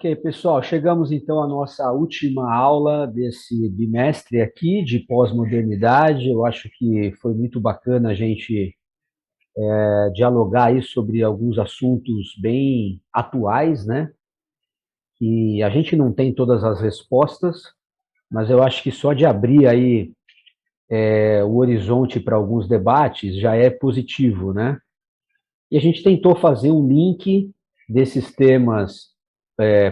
Ok, pessoal, chegamos então à nossa última aula desse bimestre aqui de pós-modernidade. Eu acho que foi muito bacana a gente dialogar aí sobre alguns assuntos bem atuais, né? Que a gente não tem todas as respostas, mas eu acho que só de abrir aí o horizonte para alguns debates já é positivo, né? E a gente tentou fazer um link desses temas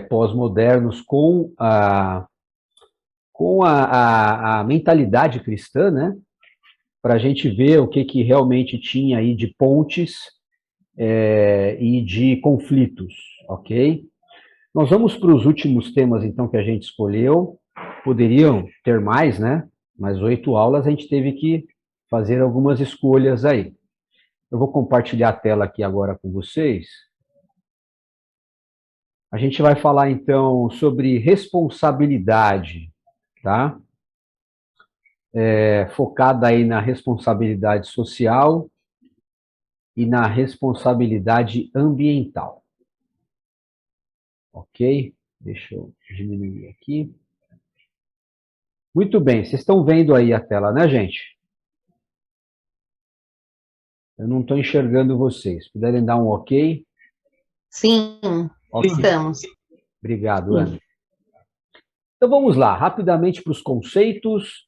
pós-modernos com a mentalidade cristã, né? Para a gente ver o que realmente tinha aí de pontes e de conflitos, ok? Nós vamos para os últimos temas, então, que a gente escolheu. Poderiam ter mais, né? Mas 8 aulas a gente teve que fazer algumas escolhas aí. Eu vou compartilhar a tela aqui agora com vocês. A gente vai falar, então, sobre responsabilidade, tá? Focada aí na responsabilidade social e na responsabilidade ambiental. Ok? Deixa eu diminuir aqui. Muito bem, vocês estão vendo aí a tela, né, gente? Eu não estou enxergando vocês. Puderem dar um ok? Sim, Ok. estamos. Obrigado, Ana. Então vamos lá, rapidamente para os conceitos.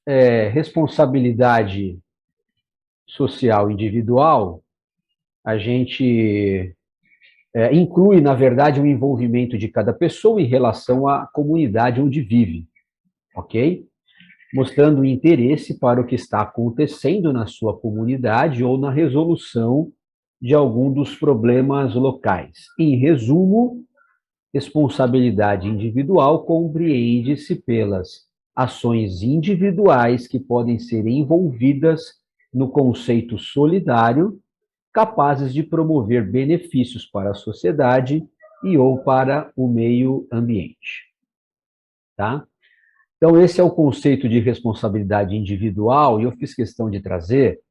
Responsabilidade social individual, a gente inclui, na verdade, o envolvimento de cada pessoa em relação à comunidade onde vive, ok? Mostrando interesse para o que está acontecendo na sua comunidade ou na resolução de algum dos problemas locais. Em resumo, responsabilidade individual compreende-se pelas ações individuais que podem ser envolvidas no conceito solidário, capazes de promover benefícios para a sociedade e ou para o meio ambiente. Tá? Então, esse é o conceito de responsabilidade individual, e eu fiz questão de trazer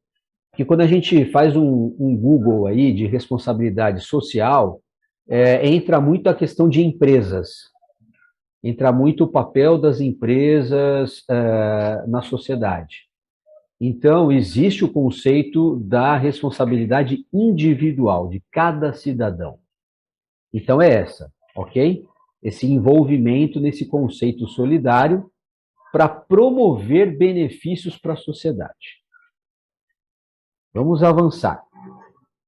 que quando a gente faz um Google aí de responsabilidade social, entra muito a questão de empresas, entra muito o papel das empresas na sociedade. Então, existe o conceito da responsabilidade individual de cada cidadão. Então, é essa, ok? Esse envolvimento nesse conceito solidário para promover benefícios para a sociedade. Vamos avançar.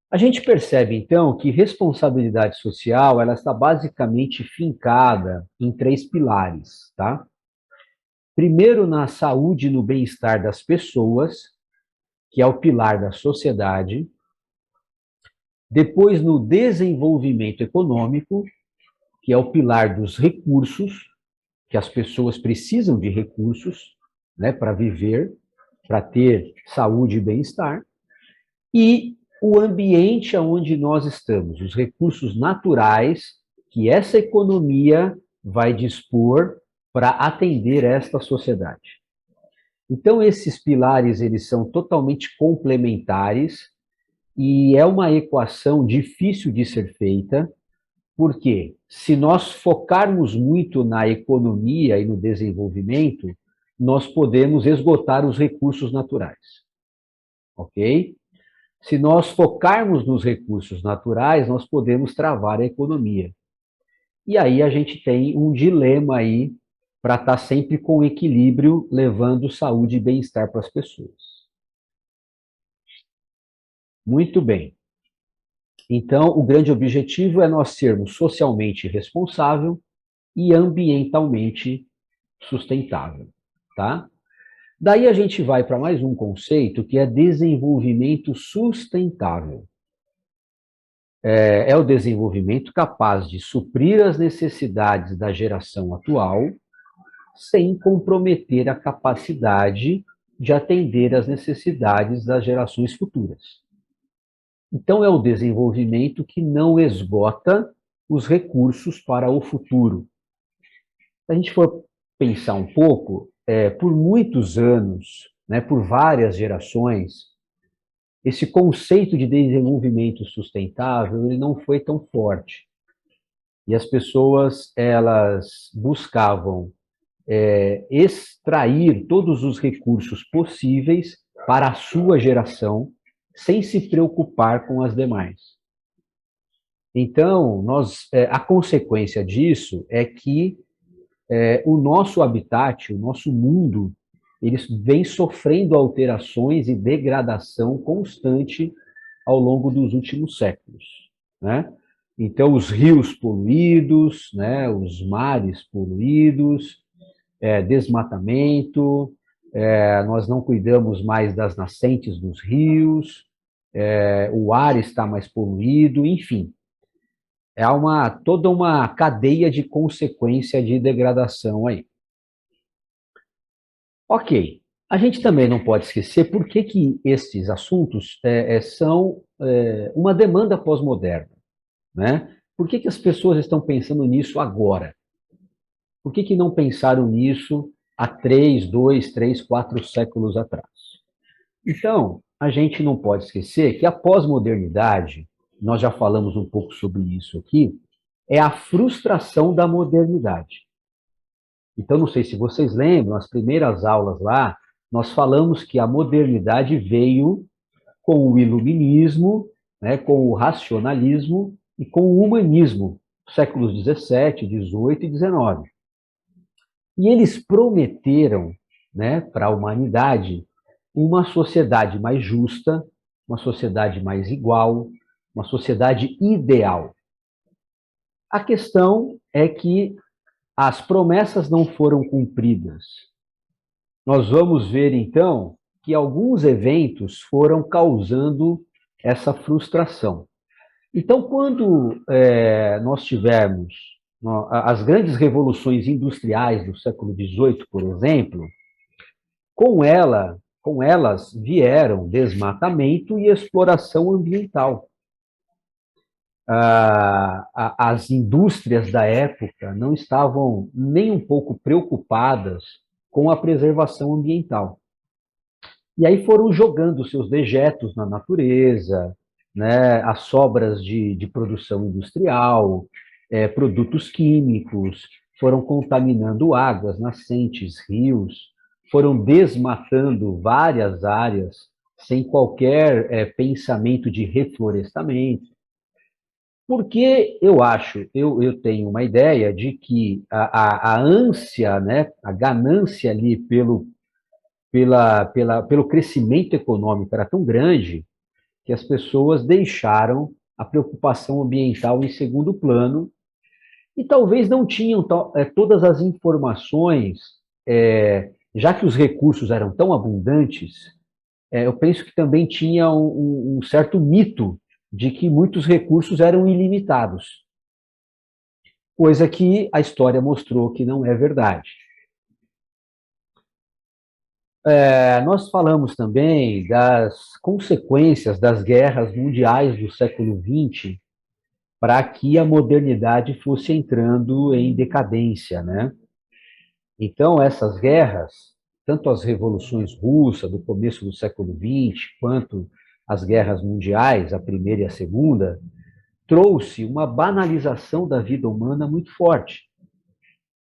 A gente percebe, então, que responsabilidade social ela está basicamente fincada em 3 pilares, tá? Primeiro, na saúde e no bem-estar das pessoas, que é o pilar da sociedade. Depois, no desenvolvimento econômico, que é o pilar dos recursos, que as pessoas precisam de recursos, né, para viver, para ter saúde e bem-estar. E o ambiente onde nós estamos, os recursos naturais que essa economia vai dispor para atender esta sociedade. Então, esses pilares eles são totalmente complementares e é uma equação difícil de ser feita, porque se nós focarmos muito na economia e no desenvolvimento, nós podemos esgotar os recursos naturais, ok? Se nós focarmos nos recursos naturais, nós podemos travar a economia. E aí a gente tem um dilema aí para estar sempre com equilíbrio, levando saúde e bem-estar para as pessoas. Muito bem. Então, o grande objetivo é nós sermos socialmente responsável e ambientalmente sustentável, tá? Daí a gente vai para mais um conceito que é desenvolvimento sustentável. É o desenvolvimento capaz de suprir as necessidades da geração atual sem comprometer a capacidade de atender às necessidades das gerações futuras. Então, é o desenvolvimento que não esgota os recursos para o futuro. Se a gente for pensar um pouco, por muitos anos, né, por várias gerações, esse conceito de desenvolvimento sustentável ele não foi tão forte. E as pessoas, elas buscavam extrair todos os recursos possíveis para a sua geração, sem se preocupar com as demais. Então, a consequência disso é que o nosso habitat, o nosso mundo, eles vem sofrendo alterações e degradação constante ao longo dos últimos séculos, né? Então, os rios poluídos, né, os mares poluídos, desmatamento, nós não cuidamos mais das nascentes dos rios, o ar está mais poluído, enfim. É toda uma cadeia de consequência de degradação aí. Ok, a gente também não pode esquecer por que estes assuntos são uma demanda pós-moderna, né? Por que as pessoas estão pensando nisso agora? Por que não pensaram nisso há 3, 2, 3, 4 séculos atrás? Então, a gente não pode esquecer que a pós-modernidade, nós já falamos um pouco sobre isso aqui, é a frustração da modernidade. Então, não sei se vocês lembram, as primeiras aulas lá, nós falamos que a modernidade veio com o iluminismo, né, com o racionalismo e com o humanismo, séculos 17, 18 e 19. E eles prometeram, né, para a humanidade uma sociedade mais justa, uma sociedade mais igual, uma sociedade ideal. A questão é que as promessas não foram cumpridas. Nós vamos ver, então, que alguns eventos foram causando essa frustração. Então, quando nós tivermos as grandes revoluções industriais do século XVIII, por exemplo, com elas vieram desmatamento e exploração ambiental. As indústrias da época não estavam nem um pouco preocupadas com a preservação ambiental. E aí foram jogando seus dejetos na natureza, né, as sobras de produção industrial, produtos químicos, foram contaminando águas, nascentes, rios, foram desmatando várias áreas sem qualquer pensamento de reflorestamento. Porque eu tenho uma ideia de que a ânsia, né, a ganância ali pelo crescimento econômico era tão grande que as pessoas deixaram a preocupação ambiental em segundo plano e talvez não tinham todas as informações, já que os recursos eram tão abundantes, eu penso que também tinha um certo mito de que muitos recursos eram ilimitados, coisa que a história mostrou que não é verdade. Nós falamos também das consequências das guerras mundiais do século XX para que a modernidade fosse entrando em decadência, né? Então, essas guerras, tanto as revoluções russas do começo do século XX, quanto as guerras mundiais, a primeira e a segunda, trouxe uma banalização da vida humana muito forte.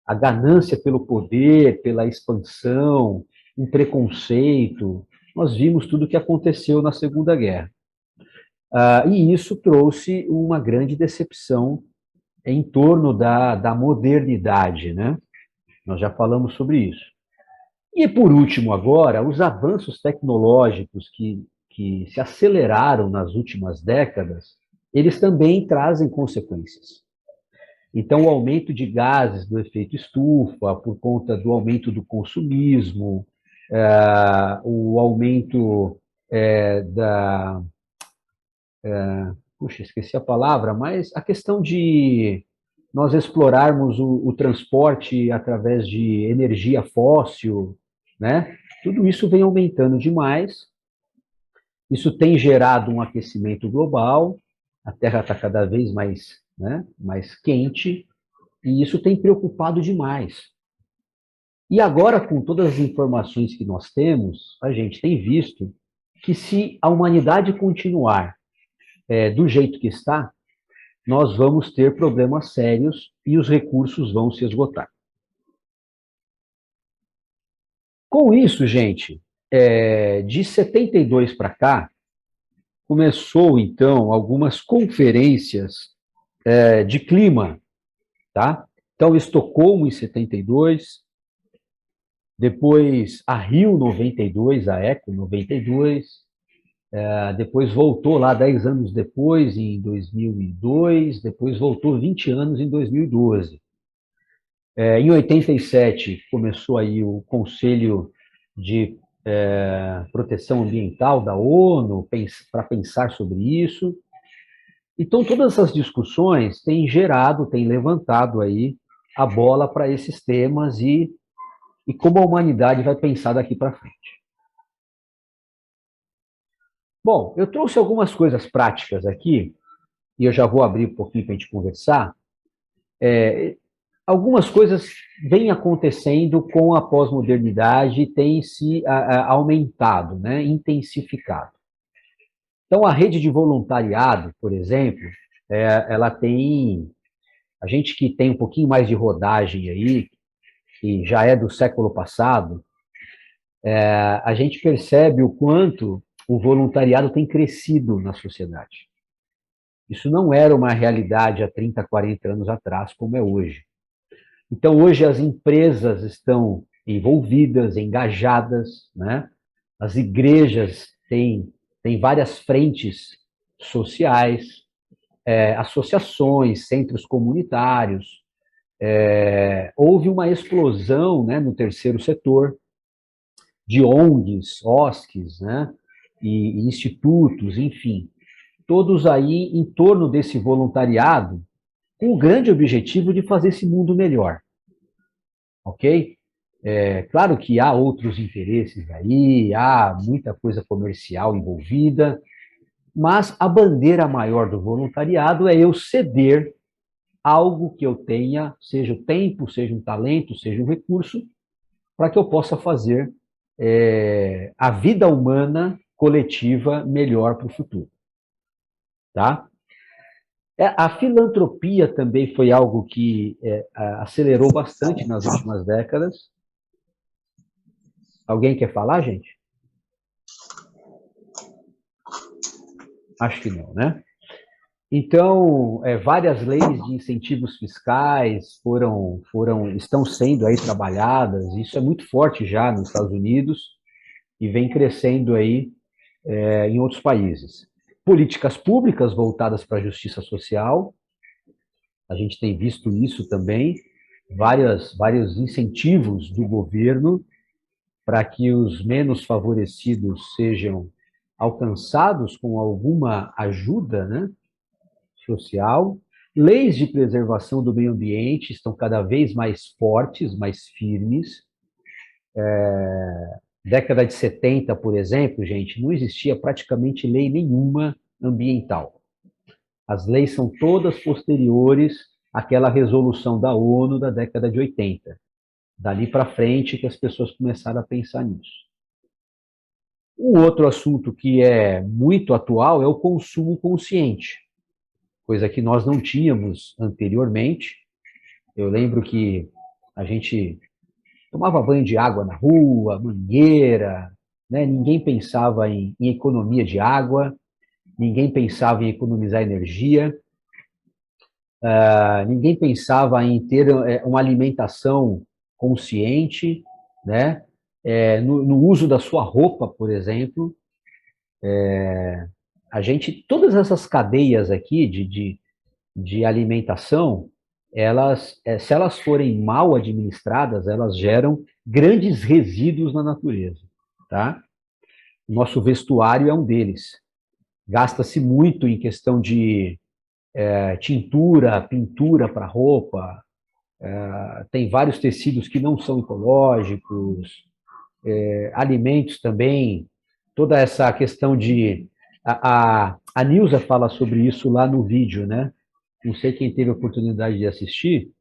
A ganância pelo poder, pela expansão, um preconceito. Nós vimos tudo o que aconteceu na Segunda Guerra. E isso trouxe uma grande decepção em torno da modernidade, né? Nós já falamos sobre isso. E, por último, agora, os avanços tecnológicos que se aceleraram nas últimas décadas, eles também trazem consequências. Então, o aumento de gases do efeito estufa, por conta do aumento do consumismo, o aumento puxa, esqueci a palavra, mas a questão de nós explorarmos o transporte através de energia fóssil, né? Tudo isso vem aumentando demais. Isso tem gerado um aquecimento global, a Terra está cada vez mais, né, mais quente, e isso tem preocupado demais. E agora, com todas as informações que nós temos, a gente tem visto que se a humanidade continuar do jeito que está, nós vamos ter problemas sérios e os recursos vão se esgotar. Com isso, gente, de 72 para cá, começou, então, algumas conferências de clima, tá? Então, Estocolmo em 72, depois a Rio 92, a Eco 92, depois voltou lá 10 anos depois, em 2002, depois voltou 20 anos em 2012. Em 87 começou aí o Conselho de Proteção Ambiental da ONU para pensar sobre isso. Então, todas essas discussões têm gerado, têm levantado aí a bola para esses temas e como a humanidade vai pensar daqui para frente. Bom, eu trouxe algumas coisas práticas aqui, e eu já vou abrir um pouquinho para a gente conversar. Algumas coisas vêm acontecendo com a pós-modernidade e têm se aumentado, né, intensificado. Então, a rede de voluntariado, por exemplo, ela tem... A gente que tem um pouquinho mais de rodagem aí, que já é do século passado, a gente percebe o quanto o voluntariado tem crescido na sociedade. Isso não era uma realidade há 30, 40 anos atrás, como é hoje. Então, hoje as empresas estão envolvidas, engajadas, né? As igrejas têm várias frentes sociais, associações, centros comunitários. Houve uma explosão, né, no terceiro setor de ONGs, OSCs, né, e institutos, enfim, todos aí em torno desse voluntariado, com o grande objetivo de fazer esse mundo melhor. Ok? Claro que há outros interesses aí, há muita coisa comercial envolvida, mas a bandeira maior do voluntariado é eu ceder algo que eu tenha, seja o tempo, seja um talento, seja um recurso, para que eu possa fazer a vida humana coletiva melhor para o futuro. Tá? A filantropia também foi algo que acelerou bastante nas últimas décadas. Alguém quer falar, gente? Acho que não, né? Então, várias leis de incentivos fiscais estão sendo aí trabalhadas. Isso é muito forte já nos Estados Unidos e vem crescendo aí em outros países. Políticas públicas voltadas para a justiça social. A gente tem visto isso também. Vários incentivos do governo para que os menos favorecidos sejam alcançados com alguma ajuda, né, social. Leis de preservação do meio ambiente estão cada vez mais fortes, mais firmes. Década de 70, por exemplo, gente, não existia praticamente lei nenhuma ambiental. As leis são todas posteriores àquela resolução da ONU da década de 80. Dali para frente que as pessoas começaram a pensar nisso. Um outro assunto que é muito atual é o consumo consciente, coisa que nós não tínhamos anteriormente. Eu lembro que a gente tomava banho de água na rua, mangueira, né? Ninguém pensava em economia de água, ninguém pensava em economizar energia, ninguém pensava em ter uma alimentação consciente, né? No uso da sua roupa, por exemplo. Todas essas cadeias aqui de alimentação, se elas forem mal administradas, elas geram grandes resíduos na natureza, tá? O nosso vestuário é um deles. Gasta-se muito em questão de tintura, pintura para roupa, tem vários tecidos que não são ecológicos, alimentos também, toda essa questão de... A Nilza fala sobre isso lá no vídeo, né? Não sei quem teve a oportunidade de assistir.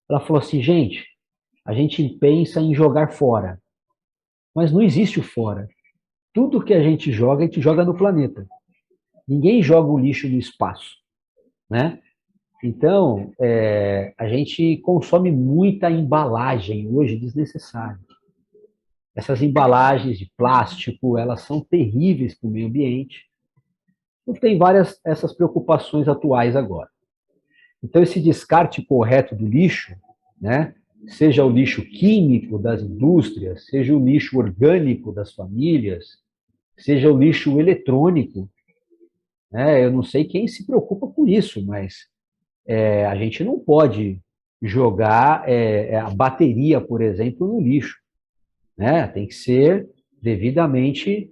Ela falou assim, gente, a gente pensa em jogar fora, mas não existe o fora. Tudo que a gente joga no planeta. Ninguém joga o lixo no espaço. né? Então, a gente consome muita embalagem hoje desnecessária. Essas embalagens de plástico, elas são terríveis para o meio ambiente. Então, tem várias essas preocupações atuais agora. Então, esse descarte correto do lixo, né, seja o lixo químico das indústrias, seja o lixo orgânico das famílias, seja o lixo eletrônico, né, eu não sei quem se preocupa com isso, mas a gente não pode jogar a bateria, por exemplo, no lixo, né? Tem que ser devidamente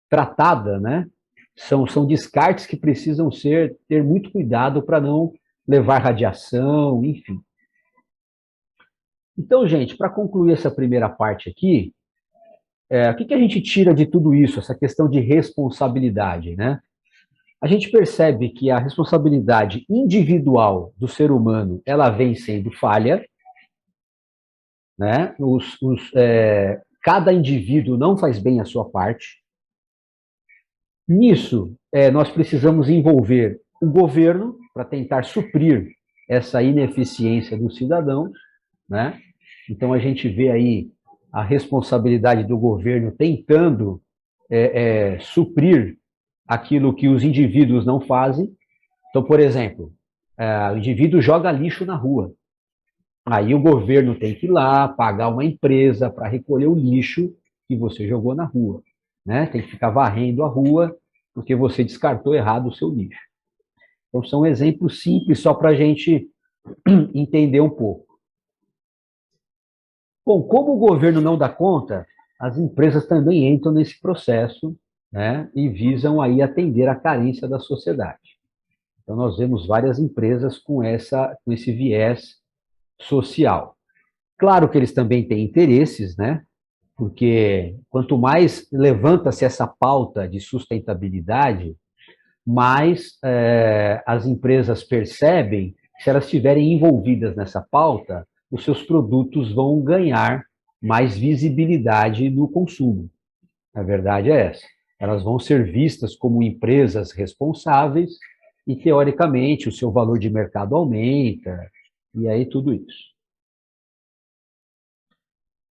tratada, né? São descartes que precisam ter muito cuidado para não levar radiação, enfim. Então, gente, para concluir essa primeira parte aqui, o que a gente tira de tudo isso, essa questão de responsabilidade, né? A gente percebe que a responsabilidade individual do ser humano, ela vem sendo falha, né? Cada indivíduo não faz bem a sua parte. Nisso, nós precisamos envolver o governo para tentar suprir essa ineficiência dos cidadãos, né? Então, a gente vê aí a responsabilidade do governo tentando suprir aquilo que os indivíduos não fazem. Então, por exemplo, o indivíduo joga lixo na rua. Aí o governo tem que ir lá, pagar uma empresa para recolher o lixo que você jogou na rua, né? Tem que ficar varrendo a rua porque você descartou errado o seu lixo. Então, são exemplos simples só para a gente entender um pouco. Bom, como o governo não dá conta, as empresas também entram nesse processo, né? E visam aí atender a carência da sociedade. Então, nós vemos várias empresas com esse viés social. Claro que eles também têm interesses, né? Porque quanto mais levanta-se essa pauta de sustentabilidade, mais as empresas percebem que se elas estiverem envolvidas nessa pauta, os seus produtos vão ganhar mais visibilidade no consumo. A verdade é essa. Elas vão ser vistas como empresas responsáveis e, teoricamente, o seu valor de mercado aumenta, e aí tudo isso.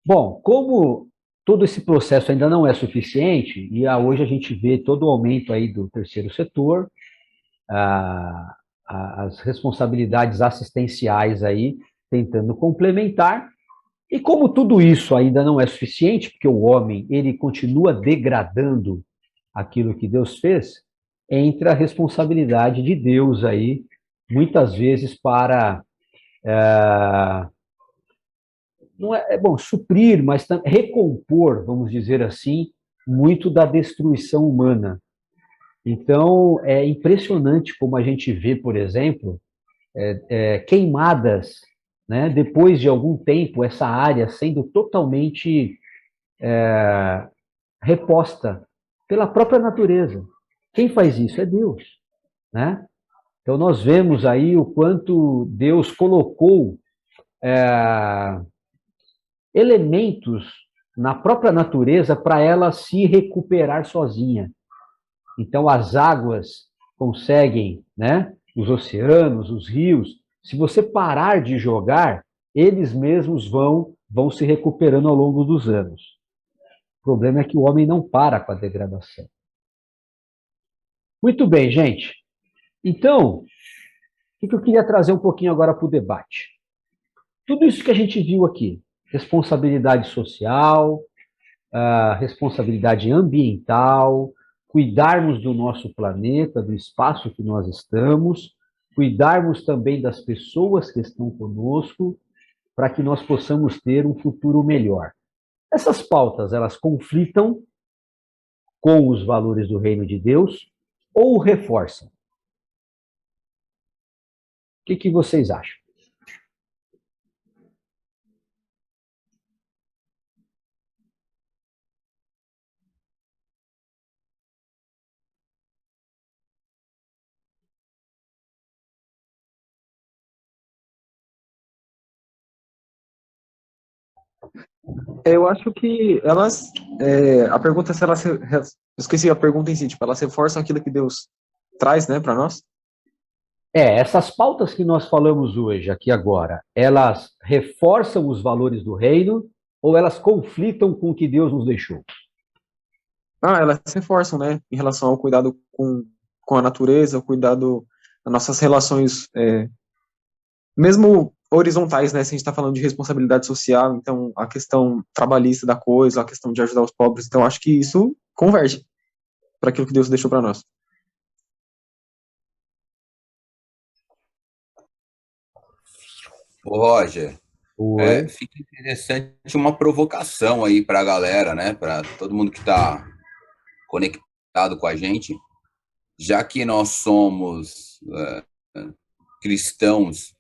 Bom, como todo esse processo ainda não é suficiente, e hoje a gente vê todo o aumento aí do terceiro setor, as responsabilidades assistenciais aí tentando complementar, e como tudo isso ainda não é suficiente, porque o homem ele continua degradando aquilo que Deus fez, entra a responsabilidade de Deus aí, muitas vezes para não é bom suprir, mas recompor, vamos dizer assim, muito da destruição humana. Então, é impressionante como a gente vê, por exemplo, queimadas, né? Depois de algum tempo, essa área sendo totalmente reposta pela própria natureza. Quem faz isso é Deus, né? Então, nós vemos aí o quanto Deus colocou elementos na própria natureza para ela se recuperar sozinha. Então, as águas conseguem, né? Os oceanos, os rios, se você parar de jogar, eles mesmos vão se recuperando ao longo dos anos. O problema é que o homem não para com a degradação. Muito bem, gente. Então, o que eu queria trazer um pouquinho agora para o debate? Tudo isso que a gente viu aqui, responsabilidade social, responsabilidade ambiental, cuidarmos do nosso planeta, do espaço que nós estamos, cuidarmos também das pessoas que estão conosco, para que nós possamos ter um futuro melhor. Essas pautas, elas conflitam com os valores do reino de Deus ou reforçam? O que vocês acham? Eu acho que elas. A pergunta é se elas. Esqueci a pergunta em si, tipo, elas reforçam aquilo que Deus traz, né, para nós. Essas pautas que nós falamos hoje, aqui agora, elas reforçam os valores do reino ou elas conflitam com o que Deus nos deixou? Elas se reforçam, né, em relação ao cuidado com a natureza, o cuidado das nossas relações, mesmo horizontais, né, se a gente está falando de responsabilidade social, então a questão trabalhista da coisa, a questão de ajudar os pobres, então acho que isso converge para aquilo que Deus deixou para nós. Ô, Roger, Oi. fica interessante uma provocação aí para a galera, né? Para todo mundo que está conectado com a gente, já que nós somos cristãos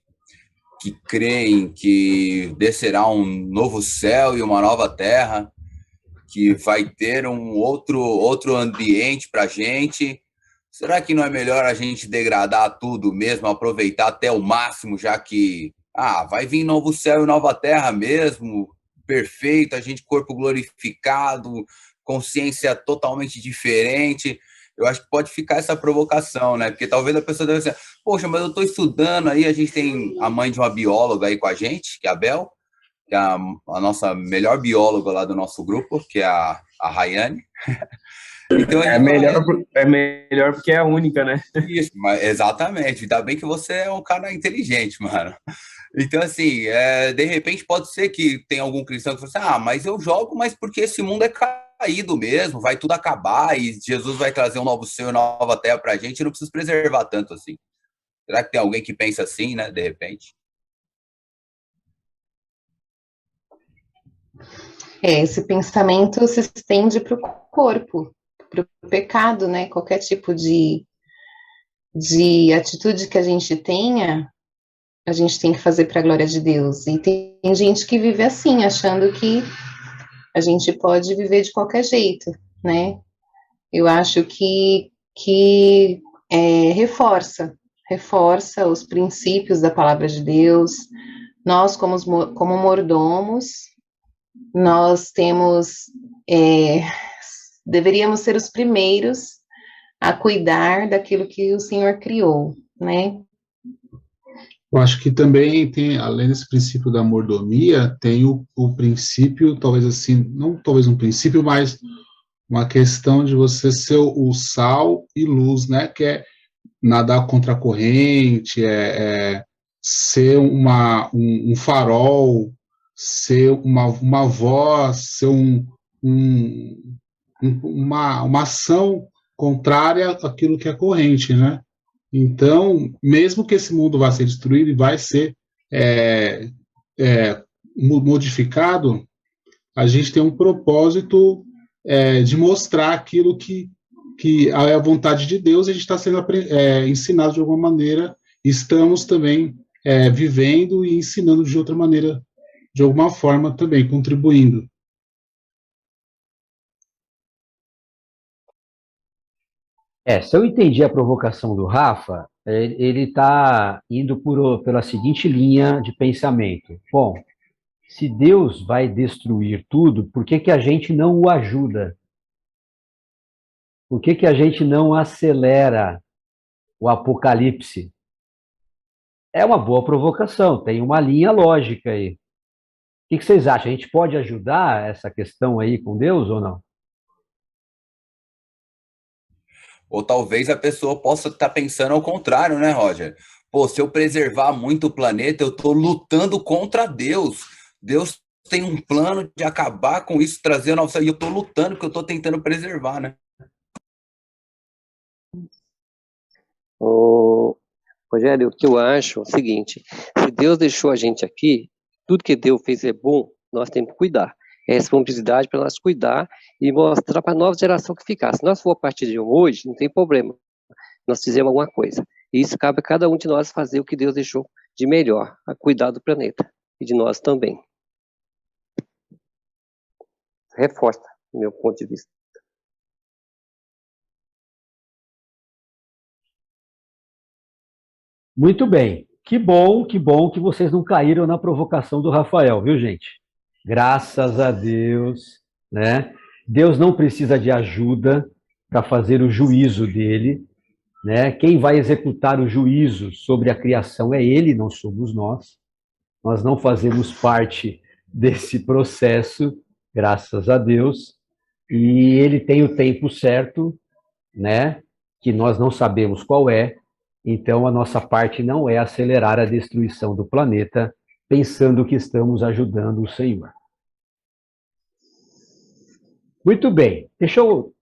que creem que descerá um novo céu e uma nova terra, que vai ter um outro ambiente para a gente. Será que não é melhor a gente degradar tudo mesmo, aproveitar até o máximo, já que vai vir novo céu e nova terra mesmo, perfeito, a gente corpo glorificado, consciência totalmente diferente? Eu acho que pode ficar essa provocação, né? Porque talvez a pessoa deve dizer, poxa, mas eu estou estudando aí, a gente tem a mãe de uma bióloga aí com a gente, que é a Bel, que é a nossa melhor bióloga lá do nosso grupo, que é a Rayane. Então, é melhor porque é a única, né? Isso, exatamente. Ainda bem que você é um cara inteligente, mano. Então, assim, de repente pode ser que tem algum cristão que fala assim, mas eu jogo, mas porque esse mundo é caído mesmo, vai tudo acabar e Jesus vai trazer um novo céu e nova terra pra gente, e não precisa preservar tanto assim. Será que tem alguém que pensa assim, né, de repente? Esse pensamento se estende para o corpo, para o pecado, né? Qualquer tipo de atitude que a gente tenha, a gente tem que fazer para a glória de Deus. E tem gente que vive assim, achando que a gente pode viver de qualquer jeito, né? Eu acho que reforça os princípios da palavra de Deus. Nós, como mordomos, nós deveríamos ser os primeiros a cuidar daquilo que o Senhor criou, né? Eu acho que também tem, além desse princípio da mordomia, tem o princípio, talvez assim, não talvez um princípio, mas uma questão de você ser o sal e luz, né? Que é nadar contra a corrente, ser um farol, ser uma voz, ser uma ação contrária àquilo que é corrente, né? Então, mesmo que esse mundo vá ser destruído e vai ser modificado, a gente tem um propósito de mostrar aquilo que é a vontade de Deus, a gente está sendo ensinado de alguma maneira, estamos também vivendo e ensinando de outra maneira, de alguma forma também, contribuindo. Se eu entendi a provocação do Rafa, ele está indo pela seguinte linha de pensamento. Bom, se Deus vai destruir tudo, por que a gente não o ajuda? Por que a gente não acelera o apocalipse? É uma boa provocação, tem uma linha lógica aí. O que vocês acham? A gente pode ajudar essa questão aí com Deus ou não? Ou talvez a pessoa possa estar pensando ao contrário, né, Roger? Pô, se eu preservar muito o planeta, eu estou lutando contra Deus. Deus tem um plano de acabar com isso, trazer a nossa... E eu estou lutando porque eu estou tentando preservar, né? Rogério, o que eu acho é o seguinte, se Deus deixou a gente aqui, tudo que Deus fez é bom, nós temos que cuidar. É responsabilidade para nós cuidar e mostrar para a nova geração que ficar. Se nós for a partir de hoje, não tem problema. Nós fizemos alguma coisa. E isso cabe a cada um de nós fazer o que Deus deixou de melhor, a cuidar do planeta e de nós também. Reforça, do meu ponto de vista. Muito bem. Que bom que vocês não caíram na provocação do Rafael, viu, gente? Graças a Deus, né? Deus não precisa de ajuda para fazer o juízo dele. né? Quem vai executar o juízo sobre a criação é ele, não somos nós. Nós não fazemos parte desse processo, graças a Deus, e ele tem o tempo certo, né? Que nós não sabemos qual é, então a nossa parte não é acelerar a destruição do planeta, pensando que estamos ajudando o Senhor. Muito bem,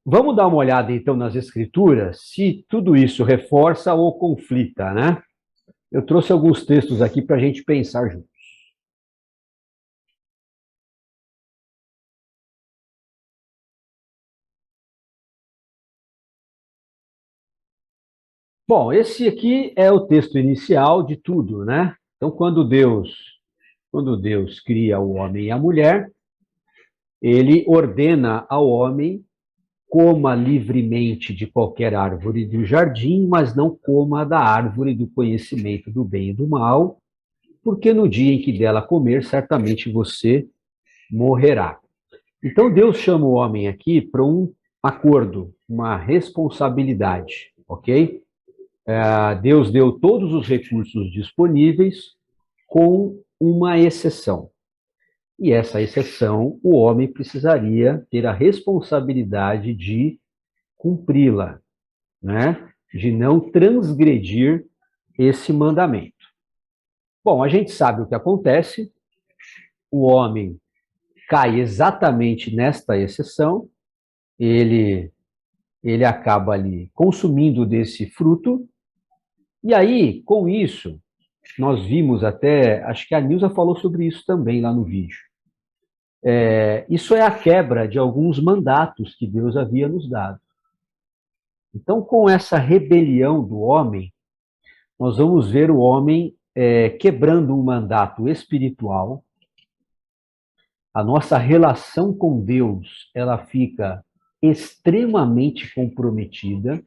vamos dar uma olhada então nas escrituras, se tudo isso reforça ou conflita, né? Eu trouxe alguns textos aqui para a gente pensar juntos. Bom, esse aqui é o texto inicial de tudo, né? Então, quando Deus cria o homem e a mulher, ele ordena ao homem coma livremente de qualquer árvore do jardim, mas não coma da árvore do conhecimento do bem e do mal, porque no dia em que dela comer, certamente você morrerá. Então Deus chama o homem aqui para um acordo, uma responsabilidade, ok? Deus deu todos os recursos disponíveis, com uma exceção. E essa exceção, o homem precisaria ter a responsabilidade de cumpri-la, né? De não transgredir esse mandamento. Bom, a gente sabe o que acontece, o homem cai exatamente nesta exceção, ele acaba ali consumindo desse fruto, e aí, com isso, nós vimos até, acho que a Nilza falou sobre isso também lá no vídeo. Isso é a quebra de alguns mandatos que Deus havia nos dado. Então, com essa rebelião do homem, nós vamos ver o homem quebrando um mandato espiritual. A nossa relação com Deus, ela fica extremamente comprometida.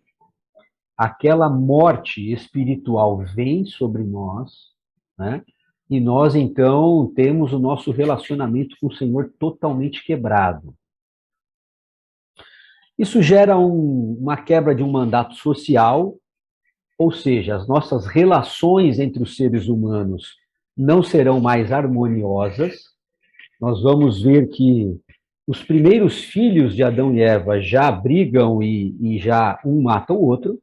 Aquela morte espiritual vem sobre nós, né? E nós, então, temos o nosso relacionamento com o Senhor totalmente quebrado. Isso gera uma quebra de um mandato social, ou seja, as nossas relações entre os seres humanos não serão mais harmoniosas. Nós vamos ver que os primeiros filhos de Adão e Eva já brigam e já um mata o outro.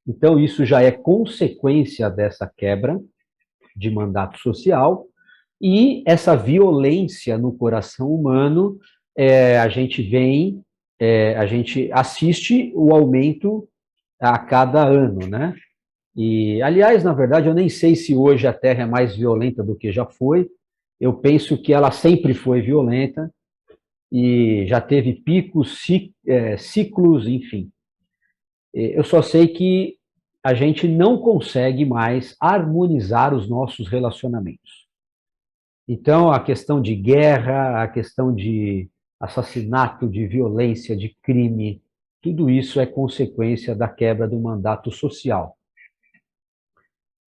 Então, isso já é consequência dessa quebra de mandato social, e essa violência no coração humano, a gente assiste o aumento a cada ano, né? E, aliás, na verdade, eu nem sei se hoje a Terra é mais violenta do que já foi. Eu penso que ela sempre foi violenta e já teve picos, ciclos, enfim. Eu só sei que a gente não consegue mais harmonizar os nossos relacionamentos. Então, a questão de guerra, a questão de assassinato, de violência, de crime, tudo isso é consequência da quebra do mandato social.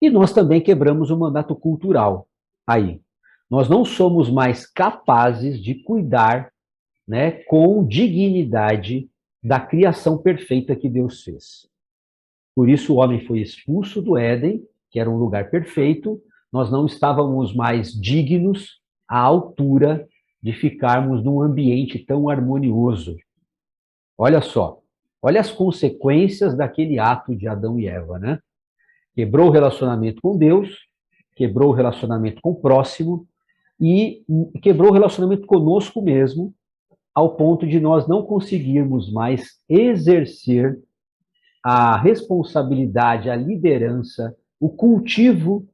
E nós também quebramos o mandato cultural. Aí, nós não somos mais capazes de cuidar, né, com dignidade da criação perfeita que Deus fez. Por isso o homem foi expulso do Éden, que era um lugar perfeito. Nós não estávamos mais dignos à altura de ficarmos num ambiente tão harmonioso. Olha só, olha as consequências daquele ato de Adão e Eva, né? Quebrou o relacionamento com Deus, quebrou o relacionamento com o próximo e quebrou o relacionamento conosco mesmo, ao ponto de nós não conseguirmos mais exercer a responsabilidade, a liderança, o cultivo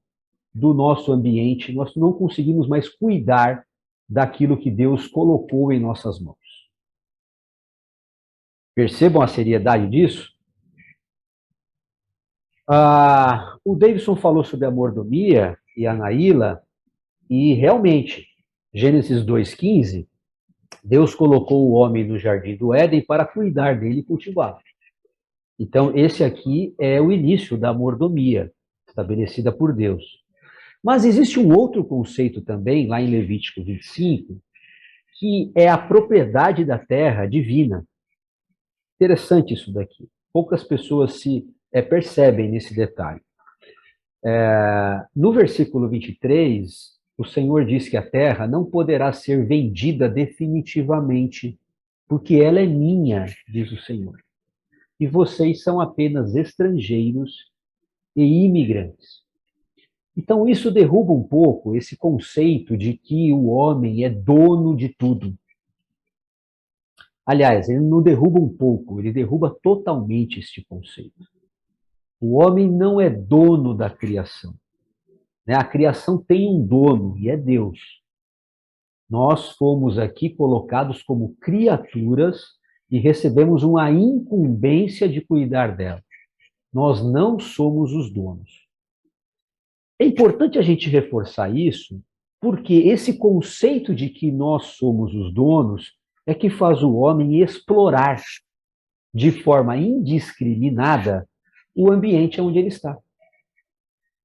do nosso ambiente. Nós não conseguimos mais cuidar daquilo que Deus colocou em nossas mãos. Percebam a seriedade disso? O Davidson falou sobre a mordomia e a Naíla, e realmente, Gênesis 2,15, Deus colocou o homem no jardim do Éden para cuidar dele e cultivá-lo. Então, esse aqui é o início da mordomia, estabelecida por Deus. Mas existe um outro conceito também, lá em Levítico 25, que é a propriedade da terra divina. Interessante isso daqui. Poucas pessoas percebem nesse detalhe. No versículo 23, o Senhor diz que a terra não poderá ser vendida definitivamente, porque ela é minha, diz o Senhor. E vocês são apenas estrangeiros e imigrantes. Então, isso derruba um pouco esse conceito de que o homem é dono de tudo. Aliás, ele não derruba um pouco, ele derruba totalmente este conceito. O homem não é dono da criação. A criação tem um dono, e é Deus. Nós fomos aqui colocados como criaturas e recebemos uma incumbência de cuidar dela. Nós não somos os donos. É importante a gente reforçar isso, porque esse conceito de que nós somos os donos é que faz o homem explorar de forma indiscriminada o ambiente onde ele está.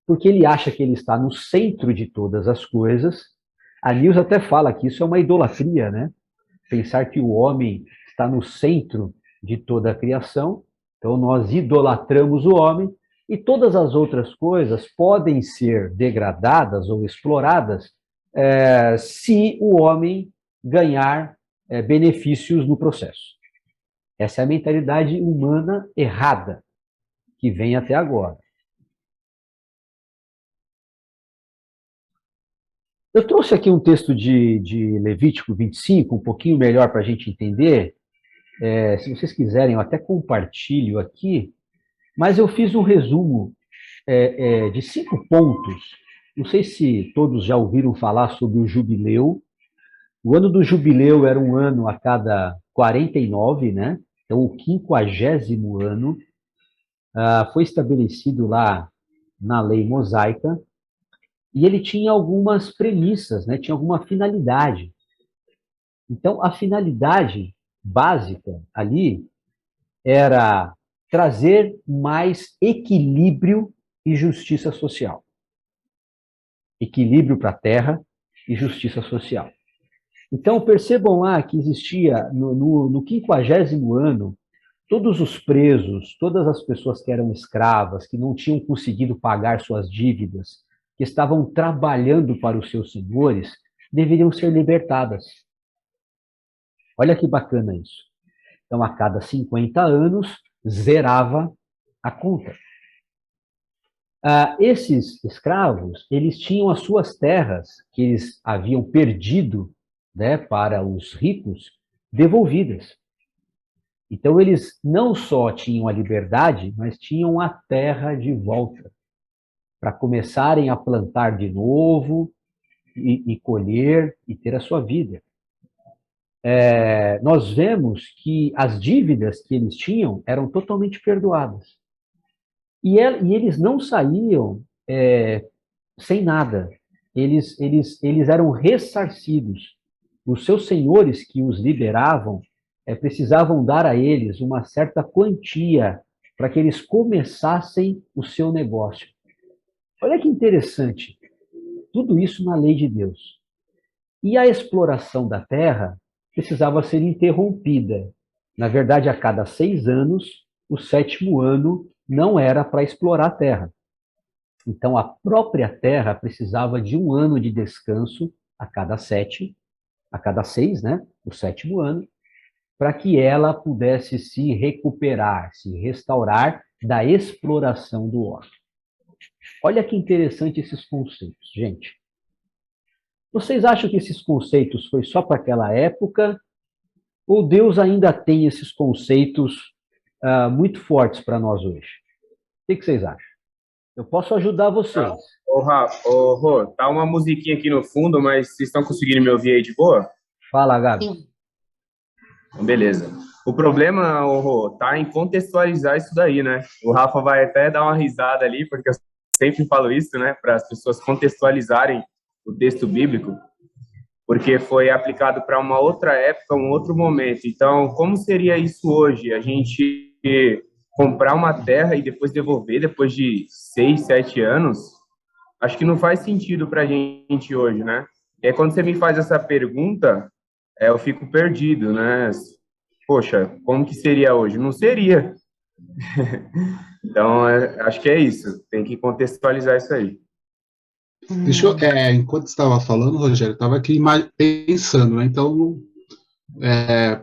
Porque ele acha que ele está no centro de todas as coisas. A Nilza até fala que isso é uma idolatria, né? Pensar que o homem está no centro de toda a criação. Então, nós idolatramos o homem e todas as outras coisas podem ser degradadas ou exploradas se o homem ganhar benefícios no processo. Essa é a mentalidade humana errada que vem até agora. Eu trouxe aqui um texto de Levítico 25, um pouquinho melhor para a gente entender. Se vocês quiserem, eu até compartilho aqui, mas eu fiz um resumo de 5 pontos. Não sei se todos já ouviram falar sobre o jubileu. O ano do jubileu era um ano a cada 49, né? Então, o 50º ano foi estabelecido lá na lei mosaica, e ele tinha algumas premissas, né? Tinha alguma finalidade. Então, a finalidade básica ali era trazer mais equilíbrio e justiça social. Equilíbrio para a terra e justiça social. Então, percebam lá que existia, no 50º ano, todos os presos, todas as pessoas que eram escravas, que não tinham conseguido pagar suas dívidas, que estavam trabalhando para os seus senhores, deveriam ser libertadas. Olha que bacana isso. Então, a cada 50 anos, zerava a conta. Esses escravos, eles tinham as suas terras, que eles haviam perdido, né, para os ricos, devolvidas. Então, eles não só tinham a liberdade, mas tinham a terra de volta, para começarem a plantar de novo, e colher, e ter a sua vida. Nós vemos que as dívidas que eles tinham eram totalmente perdoadas. E eles não saíam sem nada. Eles eram ressarcidos. Os seus senhores que os liberavam precisavam dar a eles uma certa quantia para que eles começassem o seu negócio. Olha que interessante. Tudo isso na lei de Deus. E a exploração da terra precisava ser interrompida. Na verdade, a cada 6 anos, o 7º ano não era para explorar a terra. Então, a própria terra precisava de um ano de descanso a cada 6, né? O 7º ano, para que ela pudesse se recuperar, se restaurar da exploração do homem. Olha que interessante esses conceitos, gente. Vocês acham que esses conceitos foi só para aquela época? Ou Deus ainda tem esses conceitos muito fortes para nós hoje? O que vocês acham? Eu posso ajudar vocês. Ô, Rafa, Rô, tá uma musiquinha aqui no fundo, mas vocês estão conseguindo me ouvir aí de boa? Fala, Gabi. Então, beleza. O problema, Rô, tá em contextualizar isso daí, né? O Rafa vai até dar uma risada ali, porque eu sempre falo isso, né? Para as pessoas contextualizarem o texto bíblico, porque foi aplicado para uma outra época, um outro momento. Então, como seria isso hoje? A gente comprar uma terra e depois devolver depois de 6, 7 anos? Acho que não faz sentido para a gente hoje, né? E aí, quando você me faz essa pergunta, eu fico perdido, né? Poxa, como que seria hoje? Não seria. Então, acho que é isso. Tem que contextualizar isso aí. Deixa eu, enquanto você estava falando, Rogério, eu estava aqui pensando, né? Então,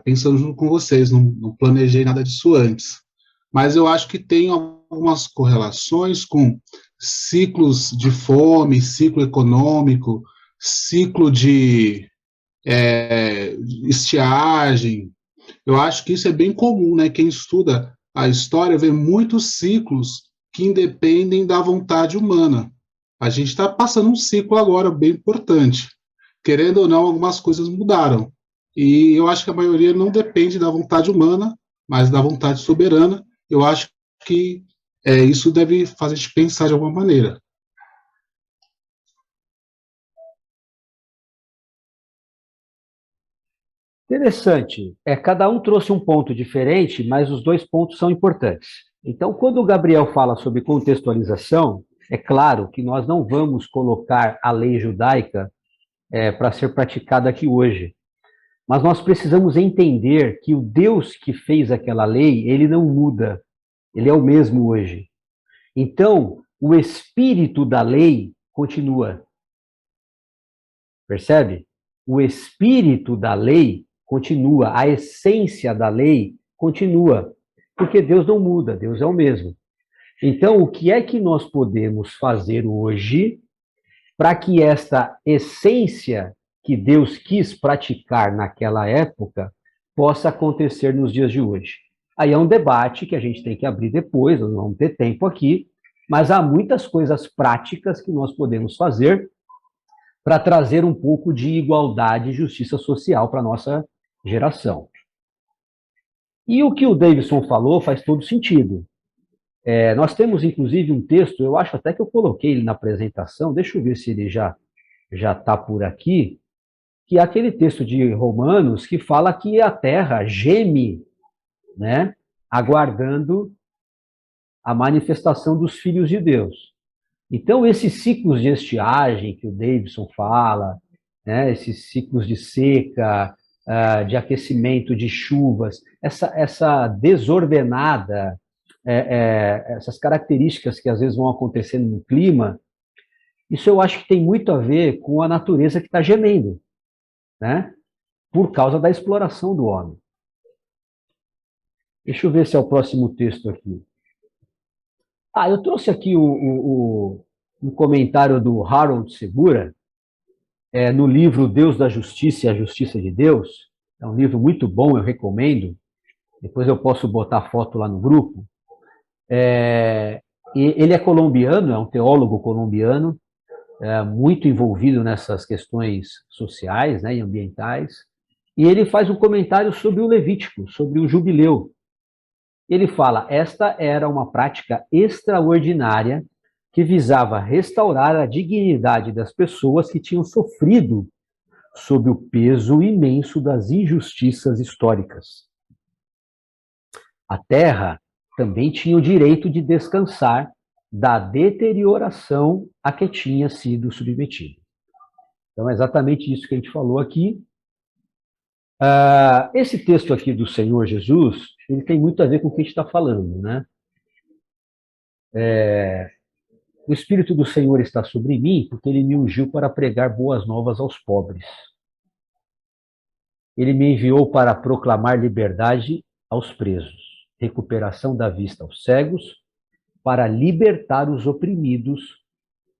pensando junto com vocês, não planejei nada disso antes. Mas eu acho que tem algumas correlações com ciclos de fome, ciclo econômico, ciclo de estiagem. Eu acho que isso é bem comum, né? Quem estuda a história vê muitos ciclos que independem da vontade humana. A gente está passando um ciclo agora bem importante. Querendo ou não, algumas coisas mudaram. E eu acho que a maioria não depende da vontade humana, mas da vontade soberana. Eu acho que isso deve fazer a gente pensar de alguma maneira. Interessante. Cada um trouxe um ponto diferente, mas os dois pontos são importantes. Então, quando o Gabriel fala sobre contextualização, é claro que nós não vamos colocar a lei judaica para ser praticada aqui hoje. Mas nós precisamos entender que o Deus que fez aquela lei, ele não muda. Ele é o mesmo hoje. Então, o espírito da lei continua. Percebe? O espírito da lei continua, a essência da lei continua, porque Deus não muda, Deus é o mesmo. Então, o que é que nós podemos fazer hoje para que esta essência que Deus quis praticar naquela época possa acontecer nos dias de hoje? Aí é um debate que a gente tem que abrir depois, nós não vamos ter tempo aqui, mas há muitas coisas práticas que nós podemos fazer para trazer um pouco de igualdade e justiça social para a nossa geração. E o que o Davidson falou faz todo sentido. Nós temos, inclusive, um texto, eu acho até que eu coloquei ele na apresentação, deixa eu ver se ele já está por aqui, que é aquele texto de Romanos que fala que a terra geme, né, aguardando a manifestação dos filhos de Deus. Então, esses ciclos de estiagem que o Davidson fala, né, esses ciclos de seca, de aquecimento, de chuvas, essa desordenada, essas características que às vezes vão acontecendo no clima, isso eu acho que tem muito a ver com a natureza que está gemendo, né, por causa da exploração do homem. Deixa eu ver se é o próximo texto aqui. Eu trouxe aqui um comentário do Harold Segura, no livro Deus da Justiça e a Justiça de Deus. É um livro muito bom, eu recomendo. Depois eu posso botar a foto lá no grupo. Ele é colombiano, é um teólogo colombiano, muito envolvido nessas questões sociais, né, e ambientais. E ele faz um comentário sobre o Levítico, sobre o jubileu. Ele fala, esta era uma prática extraordinária que visava restaurar a dignidade das pessoas que tinham sofrido sob o peso imenso das injustiças históricas. A terra também tinha o direito de descansar da deterioração a que tinha sido submetida. Então, é exatamente isso que a gente falou aqui. Esse texto aqui do Senhor Jesus, ele tem muito a ver com o que a gente está falando, né? O Espírito do Senhor está sobre mim, porque ele me ungiu para pregar boas novas aos pobres. Ele me enviou para proclamar liberdade aos presos, recuperação da vista aos cegos, para libertar os oprimidos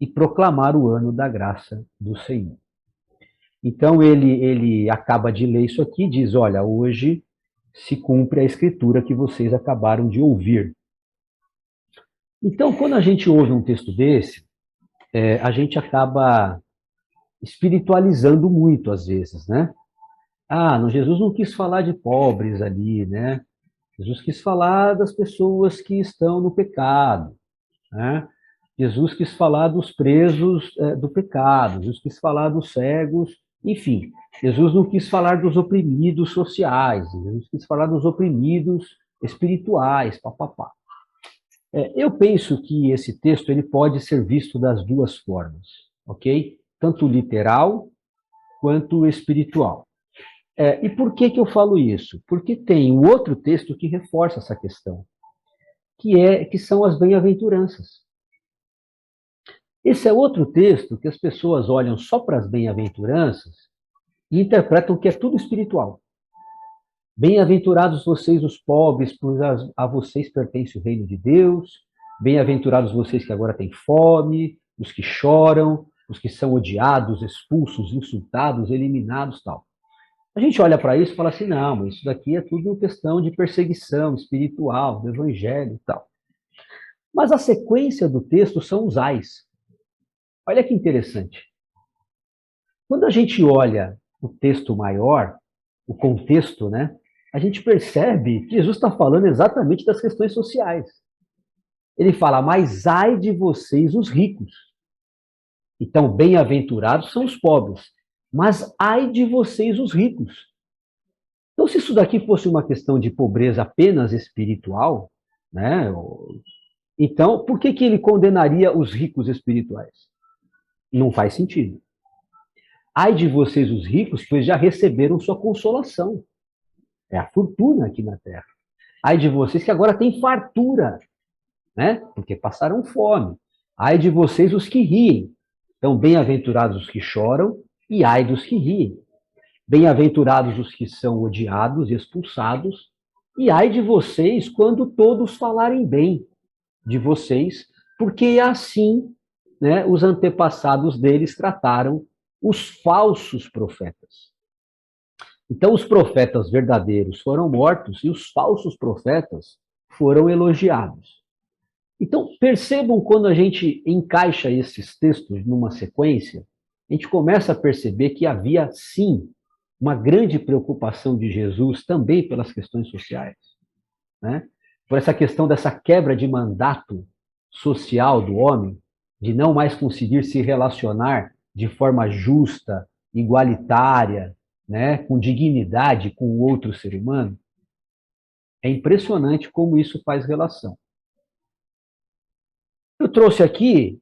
e proclamar o ano da graça do Senhor. Então, ele acaba de ler isso aqui e diz, olha, hoje se cumpre a escritura que vocês acabaram de ouvir. Então, quando a gente ouve um texto desse, a gente acaba espiritualizando muito, às vezes, né? Jesus não quis falar de pobres ali, né? Jesus quis falar das pessoas que estão no pecado, né? Jesus quis falar dos presos do pecado, Jesus quis falar dos cegos, enfim. Jesus não quis falar dos oprimidos sociais, Jesus quis falar dos oprimidos espirituais, papapá. Eu penso que esse texto ele pode ser visto das duas formas, ok? Tanto literal quanto espiritual. E por que eu falo isso? Porque tem um outro texto que reforça essa questão. que são as bem-aventuranças. Esse é outro texto que as pessoas olham só para as bem-aventuranças e interpretam que é tudo espiritual. Bem-aventurados vocês os pobres, pois a vocês pertence o reino de Deus. Bem-aventurados vocês que agora têm fome, os que choram, os que são odiados, expulsos, insultados, eliminados, tal. A gente olha para isso e fala assim, não, mas isso daqui é tudo questão de perseguição espiritual, do evangelho e tal. Mas a sequência do texto são os ais. Olha que interessante. Quando a gente olha o texto maior, o contexto, né, a gente percebe que Jesus está falando exatamente das questões sociais. Ele fala, mas ai de vocês os ricos. Então, bem-aventurados são os pobres, mas ai de vocês os ricos. Então, se isso daqui fosse uma questão de pobreza apenas espiritual, né, então, por que ele condenaria os ricos espirituais? Não faz sentido. Ai de vocês os ricos, pois já receberam sua consolação. É a fortuna aqui na terra. Ai de vocês que agora têm fartura, né? Porque passaram fome. Ai de vocês os que riem. Então, bem-aventurados os que choram e ai dos que riem. Bem-aventurados os que são odiados e expulsados e ai de vocês quando todos falarem bem de vocês, porque assim, né, os antepassados deles trataram os falsos profetas. Então, os profetas verdadeiros foram mortos e os falsos profetas foram elogiados. Então, percebam quando a gente encaixa esses textos numa sequência, a gente começa a perceber que havia, sim, uma grande preocupação de Jesus também pelas questões sociais, né? Por essa questão dessa quebra de mandato social do homem, de não mais conseguir se relacionar de forma justa, igualitária, né, com dignidade com o outro ser humano. É impressionante como isso faz relação. Eu trouxe aqui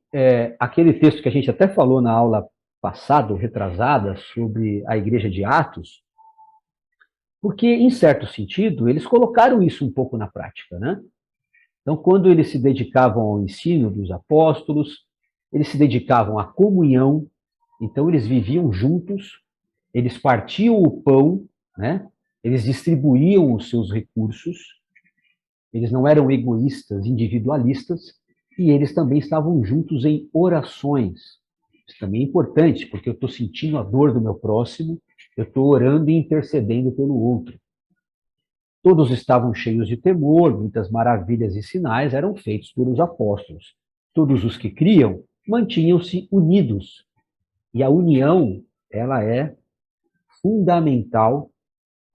aquele texto que a gente até falou na aula passada, retrasada, sobre a igreja de Atos, porque, em certo sentido, eles colocaram isso um pouco na prática, né? Então, quando eles se dedicavam ao ensino dos apóstolos, eles se dedicavam à comunhão, então eles viviam juntos, eles partiam o pão, né? Eles distribuíam os seus recursos, eles não eram egoístas, individualistas, e eles também estavam juntos em orações. Isso também é importante, porque eu estou sentindo a dor do meu próximo, eu estou orando e intercedendo pelo outro. Todos estavam cheios de temor, muitas maravilhas e sinais eram feitos pelos apóstolos. Todos os que criam mantinham-se unidos. E a união, ela é fundamental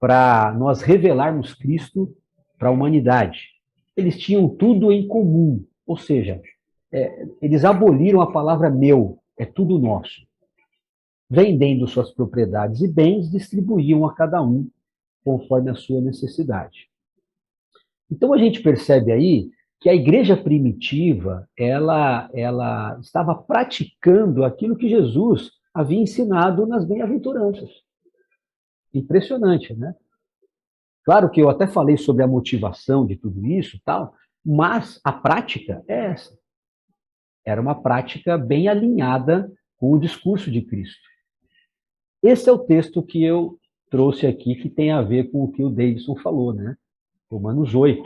para nós revelarmos Cristo para a humanidade. Eles tinham tudo em comum, ou seja, eles aboliram a palavra meu, é tudo nosso. Vendendo suas propriedades e bens, distribuíam a cada um conforme a sua necessidade. Então a gente percebe aí que a igreja primitiva, ela estava praticando aquilo que Jesus havia ensinado nas bem-aventuranças. Impressionante, né? Claro que eu até falei sobre a motivação de tudo isso, tal, mas a prática é essa. Era uma prática bem alinhada com o discurso de Cristo. Esse é o texto que eu trouxe aqui, que tem a ver com o que o Davidson falou, né? Romanos 8.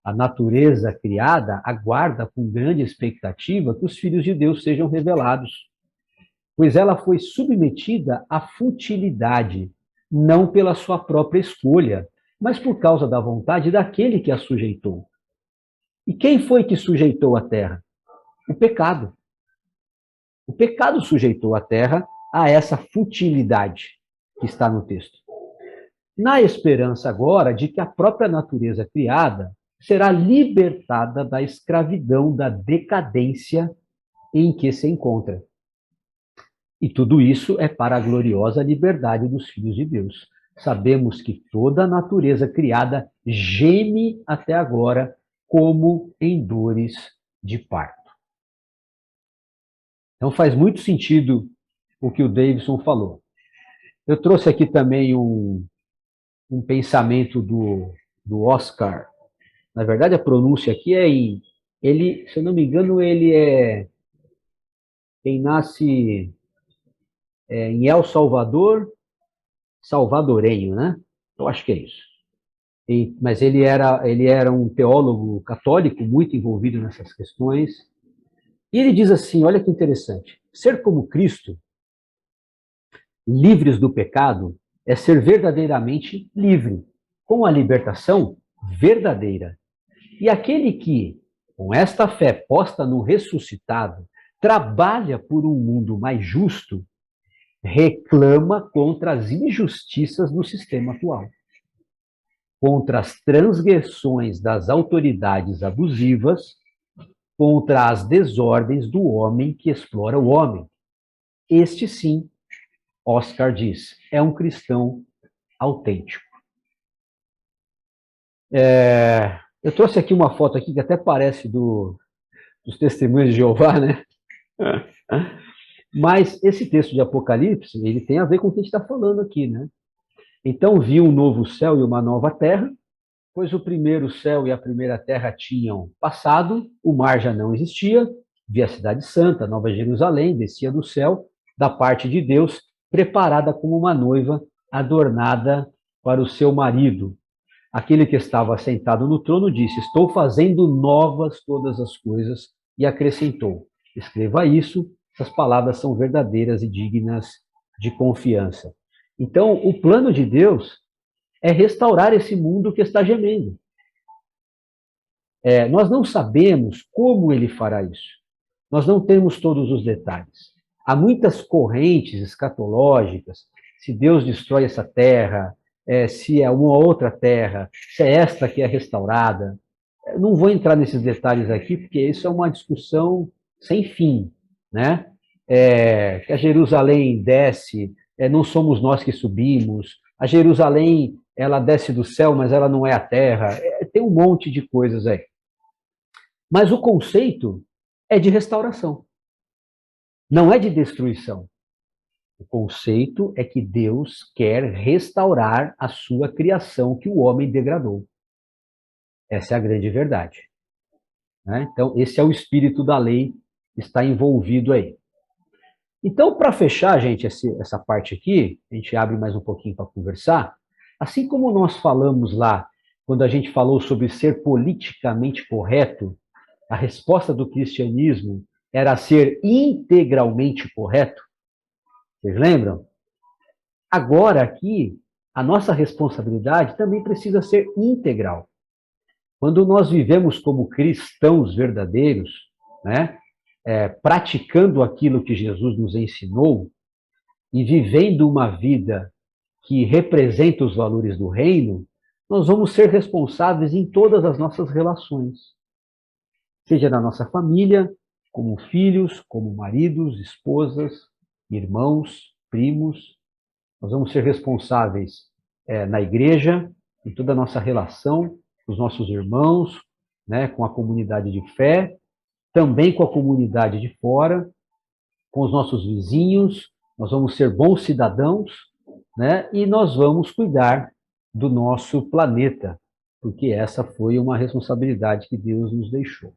A natureza criada aguarda com grande expectativa que os filhos de Deus sejam revelados, pois ela foi submetida à futilidade, não pela sua própria escolha, mas por causa da vontade daquele que a sujeitou. E quem foi que sujeitou a terra? O pecado. O pecado sujeitou a terra a essa futilidade que está no texto. Na esperança agora de que a própria natureza criada será libertada da escravidão, da decadência em que se encontra. E tudo isso é para a gloriosa liberdade dos filhos de Deus. Sabemos que toda a natureza criada geme até agora como em dores de parto. Então faz muito sentido o que o Davidson falou. Eu trouxe aqui também um pensamento do Oscar Na verdade, a pronúncia aqui é em... Ele, se eu não me engano, ele é... Quem nasce em El Salvador, salvadorenho, né? Eu acho que é isso. Mas ele era um teólogo católico muito envolvido nessas questões. E ele diz assim, olha que interessante, ser como Cristo, livres do pecado, é ser verdadeiramente livre, com a libertação verdadeira. E aquele que, com esta fé posta no ressuscitado, trabalha por um mundo mais justo, reclama contra as injustiças do sistema atual, contra as transgressões das autoridades abusivas, contra as desordens do homem que explora o homem. Este, sim, Oscar diz, é um cristão autêntico. Eu trouxe aqui uma foto aqui que até parece dos Testemunhos de Jeová, né? Mas esse texto de Apocalipse, ele tem a ver com o que a gente está falando aqui, né? Então, vi um novo céu e uma nova terra, pois o primeiro céu e a primeira terra tinham passado, o mar já não existia, vi a cidade santa, Nova Jerusalém, descia do céu, da parte de Deus, preparada como uma noiva adornada para o seu marido. Aquele que estava sentado no trono disse, estou fazendo novas todas as coisas, e acrescentou, escreva isso, essas palavras são verdadeiras e dignas de confiança. Então, o plano de Deus é restaurar esse mundo que está gemendo. Nós não sabemos como ele fará isso. Nós não temos todos os detalhes. Há muitas correntes escatológicas, se Deus destrói essa terra, se é uma outra terra, se é esta que é restaurada. Eu não vou entrar nesses detalhes aqui, porque isso é uma discussão sem fim, né? Que a Jerusalém desce, não somos nós que subimos, a Jerusalém, ela desce do céu, mas ela não é a terra, tem um monte de coisas aí. Mas o conceito é de restauração, não é de destruição. O conceito é que Deus quer restaurar a sua criação que o homem degradou. Essa é a grande verdade. Né? Então, esse é o espírito da lei que está envolvido aí. Então, para fechar, gente, essa parte aqui, a gente abre mais um pouquinho para conversar. Assim como nós falamos lá, quando a gente falou sobre ser politicamente correto, a resposta do cristianismo era ser integralmente correto. Vocês lembram? Agora aqui, a nossa responsabilidade também precisa ser integral. Quando nós vivemos como cristãos verdadeiros, né, praticando aquilo que Jesus nos ensinou e vivendo uma vida que representa os valores do reino, nós vamos ser responsáveis em todas as nossas relações. Seja na nossa família, como filhos, como maridos, esposas, irmãos, primos. Nós vamos ser responsáveis na igreja, em toda a nossa relação com os nossos irmãos, né, com a comunidade de fé, também com a comunidade de fora, com os nossos vizinhos. Nós vamos ser bons cidadãos, né, e nós vamos cuidar do nosso planeta, porque essa foi uma responsabilidade que Deus nos deixou.